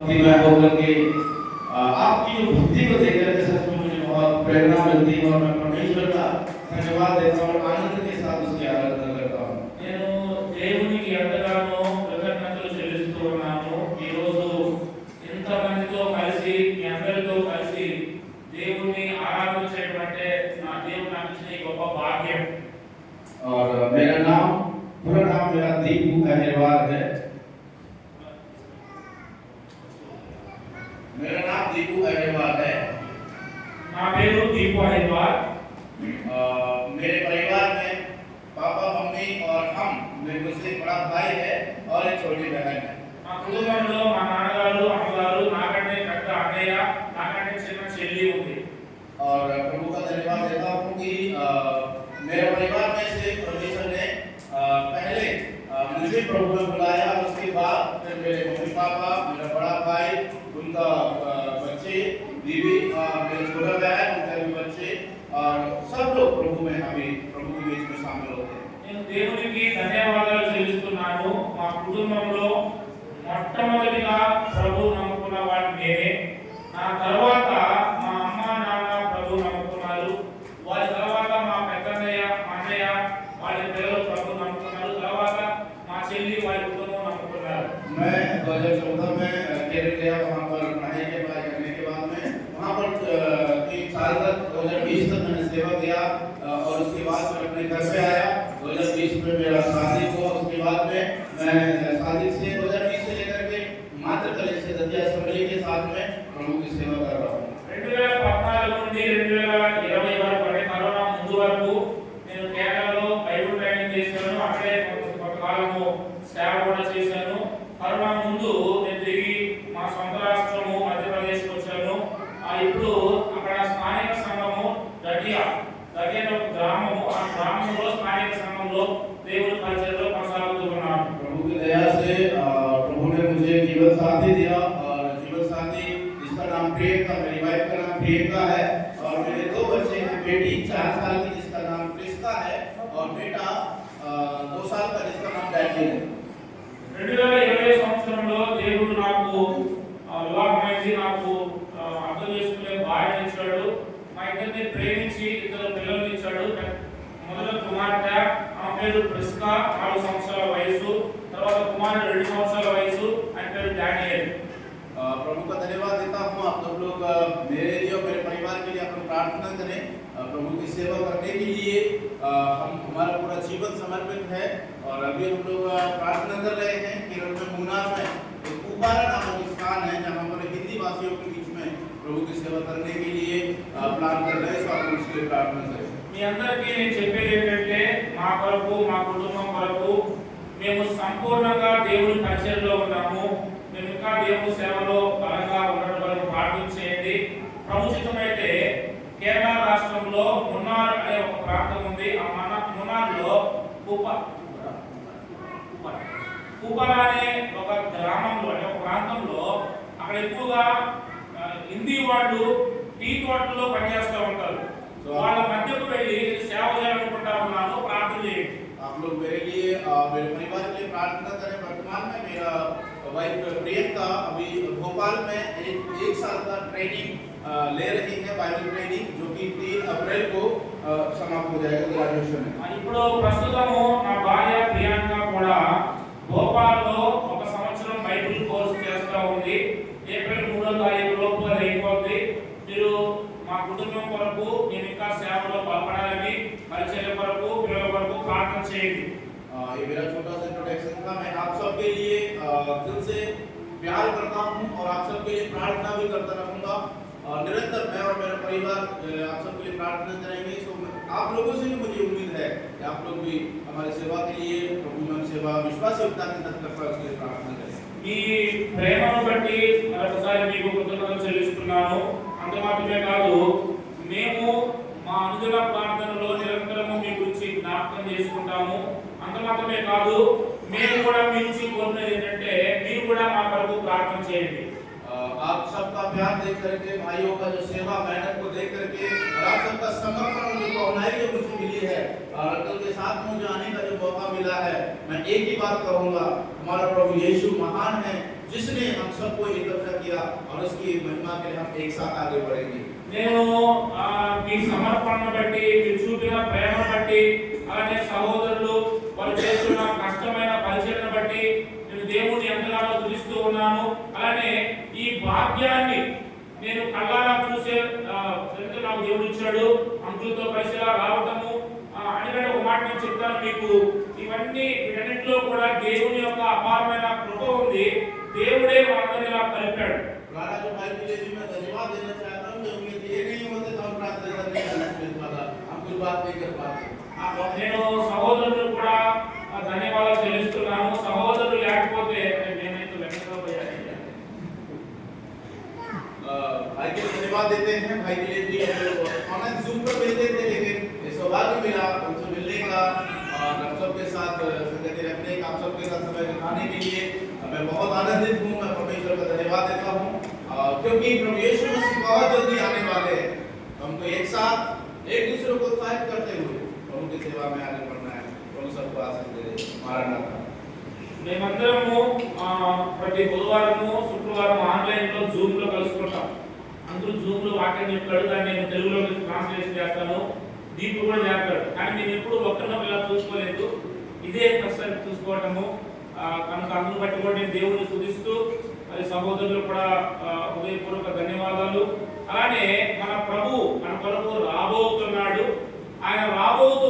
मैं होकर के आपकी जो भक्ति को देख करके सच में मुझे बहुत प्रेरणा मिलती है और मैं परमेश्वर का धन्यवाद देता हूँ और आनंद के साथ उसकी आराधना करता हूँ। నేను దేవునికి ఎంతగానో కృతజ్ఞతలు చెల్లిస్తూ ఉన్నాను. ఈ రోజు ఇంతమందితో కలిసి మీ అందరితో కలిసి దేవుని ఆరాధించడం అంటే నా దేవుడు నాకు ఇచ్చిన ఈ గొప్ప భాగ్యం. और मेरा नाम पूरा नाम मेरा दीपू अहिरवार है। मेरा नाम दीपू अहिरवार है। నా పేరు దీపు అహిర్వార్. मेरे परिवार में पापा मम्मी और हम मुझसे एक बड़ा भाई है और एक छोटी बहन है। మా కుటుంబంలో మా నాన్నగారు అమ్మగారు నాకంటే పెద్ద అన్నయ్య నాకంటే చిన్న చెల్లి ఉంది. और प्रभु का धन्यवाद देता हूँ कि मेरे परिवार में से परमेश्वर ने पहले मुझे प्रभु में बुलाया और उसके बाद फिर मेरे मम्मी पापा, मेरा बड़ा भाई, उनका बच्चे, बीवी, मेरे छोटा बहन, उनके भी बच्चे और सब लोग प्रभु में अभी प्रभु के बीच में शामिल होते हैं। నేను దేవునికి ధన్యవాదాలు చెల్లిస్తున్నాను. మా కుటుంబంలో మొట్టమొదటిగా ప్రభు నమ్ముకున్న వాడు నేనే. నా తర్వాత మా అమ్మ నాన్న ప్రభు నమ్ముకున్నారు. వారి తర్వాత మా పెద్దన్నయ్య మా అన్నయ్య వాళ్ళ పిల్లలు ప్రభు నమ్ముకున్నారు. తర్వాత మా చెల్లి వారి కుటుంబం నమ్ముకున్నారు. मैं 2014 में केरल गया, वहाँ पर पढ़ाई करने के बाद में वहाँ पर 3 साल तक 2020 तक मैंने सेवा किया और उसके बाद मैं अपने घर पे आया। 2020 में मेरा शादी हुआ। उसके बाद में मैं शादी से 2020 से लेकर के मात्र कॉलेज से दतिया असेंबली के साथ में प्रभु की सेवा कर रहा हूँ। 2014 నుండి 2020 వరకు అంటే కరోనా ముందు వరకు నేను కేరళలో బైబిల్ ట్రైనింగ్ చేశాను. అక్కడే కొంతకాలము సేవ కూడా చేశాను. కరోనా ముందు నేను తిరిగి మా సొంత రాష్ట్రము మధ్యప్రదేశ్కి వచ్చాను. ఇప్పుడు అక్కడ స్థానిక సంఘము దటియా ఒక గ్రామము. ఆ గ్రామంలో స్థానిక సంఘంలో దేవుని పరిచర్యలో కొనసాగుతున్నాను. प्रभु की दया से प्रभु ने मुझे जीवन साथी दिया और जीवन साथी जिसका नाम प्रियंका, मेरी वाइफ का नाम प्रियंका है और मेरे 2 बच्चे हैं। बेटी 4 साल की जिसका नाम प्रिस्का है और बेटा 2 साल का जिसका नाम डैनियल है। 2020 సంవత్సరంలో దేవుడు నాకు వివాహమైంది. నాకు అర్థం చేసుకునే భార్యను ఇచ్చాడు. మా ఇద్దరిని ప్రేమించి 2 పిల్లల్ని ఇచ్చాడు. మొదట కుమార్తె, ఆమె పేరు ప్రిస్కా, 4 సంవత్సరాల వయసు. తర్వాత కుమారుడు 2 సంవత్సరాల వయసు, ఆయన పేరు డానియల్. प्रभु का धन्यवाद देता हूँ। आप सब लोग मेरे लिए और मेरे परिवार के लिए आप लोग प्रार्थना करें। प्रभु की सेवा करने के लिए हमारा पूरा जीवन समर्पित है और अभी हम लोग प्रार्थना कर रहे हैं। केरल में मुन्नार में एक कुपारा नामक स्थान है जहाँ पर हिंदी भाषियों के बीच में प्रभु की सेवा करने के लिए प्लान कर रहे हैं। तो आप लोग उसके लिए प्रार्थना करें। మీ అందరికీ నేను చెప్పేది ఏంటంటే మా కొరకు మా కుటుంబం కొరకు మేము సంపూర్ణంగా దేవుని పరిచర్యలో ఉన్నాము. మేము ఇంకా దేవుని సేవలో బలంగా ఉండడం వరకు ప్రార్థన చేయండి. ప్రభుత్వమైతే కేరళ రాష్ట్రంలో మున్నార్ అనే ఒక ప్రాంతం ఉంది. ఆ మున్నార్లో కుపరా అనే ఒక గ్రామంలో అంటే ఒక ప్రాంతంలో అక్కడ ఎక్కువగా హిందీ వాళ్ళు టీ తోటల్లో పనిచేస్తూ ఉంటారు. వాళ్ళ మధ్యకు వెళ్ళి సేవ చేయాలనుకుంటా ఉన్నాను. ప్రార్థన చేయండి. आप लोग मेरे लिए मेरे परिवार के लिए प्रार्थना करें। वर्तमान में मेरा वाइफ प्रियंका अभी भोपाल में एक साल का ट्रेनिंग ले रही है, बाइबल ट्रेनिंग, जो कि 3 अप्रैल को समाप्त हो जाएगा ग्रेजुएशन में। ఇప్పుడు ప్రస్తుతము నా భార్య ప్రియాంక కూడా భోపాల్లో 1 సంవత్సరం బైబిల్ కోర్స్ చేస్తూ ఉంది. ఏప్రిల్ 3వ తారీఖు లోపు అది అయిపోద్ది. మీరు మా కుటుంబం కొరకు నేను ఇంకా సేవలో బలపడాలని పరిచర్య కొరకు పిల్లల కొరకు ప్రార్థన చేయండి. ये मेरा छोटा सा इंट्रोडक्शन था। मैं आप सबके लिए दिल से प्यार करता हूँ और आप सबके लिए प्रार्थना भी करता रहूँगा। निरंतर मैं और मेरा परिवार आप सबके लिए प्रार्थना करेंगे। तो आप लोगों से भी मुझे उम्मीद है कि आप लोग भी हमारी सेवा के लिए प्रभु में सेवा विश्वास योग्यता के तहत करता उसके लिए प्रार्थना करें। ఈ ప్రేమను బట్టి మరొకసారి మీకు కృతజ్ఞతలు చెల్లిస్తున్నాను. అంత మాత్రమే కాదు, మేము మా అనుదిన ప్రార్థనలో నిరంతరము మీ గురించి జ్ఞాపకం చేసుకుంటాము. అంత మాత్రమే కాదు, మేము కూడా మీ నుంచి కోరుకునేది ఏంటంటే మీరు కూడా మా కొరకు ప్రార్థన చేయండి. आप सबका प्यार देख करके, भाइयों का जो सेवा मेहनत को देख करके और आप सबका समर्पण जो भावनाएं जो मुझे मिली है और अंकल के साथ मुझे आने का जो मौका मिला है, मैं एक ही बात कहूँगा, हमारा प्रभु यीशु महान है। जिसने हम सबको एकत्र किया और उसकी महिमा के लिए हम एक साथ आगे बढ़ेंगे। నేను మీ సమర్పణను బట్టి మీరు చూపిన ప్రేమను బట్టి అలానే సహోదరులు వారు చేస్తున్న కష్టమైన పరిచర్యను బట్టి నేను దేవుని ఎంతగానో స్తుతిస్తూ ఉన్నాను. అలానే ఈ భాగ్యాన్ని నేను కళ్ళారా చూసే నాకు దేవుడు ఇచ్చాడు. అంకులతో కలిసి రావటము అంటే ఒక మాట నేను చెప్తాను మీకు, ఇవన్నీ వీటన్నిటిలో కూడా దేవుని యొక్క అపారమైన కృప ఉంది. దేవుడే మనందరినీ ఇలా కలిపాడు. धन्यवाद देना चाहता हूँ, क्योंकि ये नहीं होते तो हम प्रार्थना करने नहीं पाता, हम कोई बात नहीं कर पाते। నేను సహోదరులు కూడా ధన్యవాదాలు చెల్లిస్తున్నాను. సహోదరులు లేకపోతే నేనైతే వెనకపోయాను. भाई के धन्यवाद देते हैं। भाई के लिए भी ऑनलाइन जूम पर मिलते थे, लेकिन सौभाग्य मिला उनसे मिलने का और आप सबके साथ संगति रखने का, आप सबके साथ समय बिताने के लिए मैं बहुत आनंदित हूँ। मैं परमेश्वर का धन्यवाद देता हूँ, क्योंकि प्रभु यीशु मसीह बहुत जल्दी आने वाले हैं। हमको एक साथ एक दूसरे को उत्साहित करते हुए प्रभु की सेवा में आगे बढ़ना है। प्रभु सबको आशीष दे। मारनाथा। మేమందరము ప్రతి బుధవారము శుక్రవారం ఆన్లైన్ లో జూమ్ లో కలుసుకుంటాం. అందరూ జూమ్ లో వాక్యం చెప్తాడు, దాన్ని నేను తెలుగులోకి ట్రాన్స్లేషన్ చేస్తాను, దీపు కూడా చేస్తాడు. కానీ నేను ఎప్పుడు ఒక్కరినో ఇలా చూసుకోలేదు, ఇదే ఫస్ట్ టైం చూసుకోవటము. కనుక అందును బట్టి కూడా నేను దేవుడిని స్తుతిస్తూ మరి సహోదరులు కూడా హృదయపూర్వక ధన్యవాదాలు. అలానే మన ప్రభు రాబోతున్నాడు. ఆయన రాబోతూ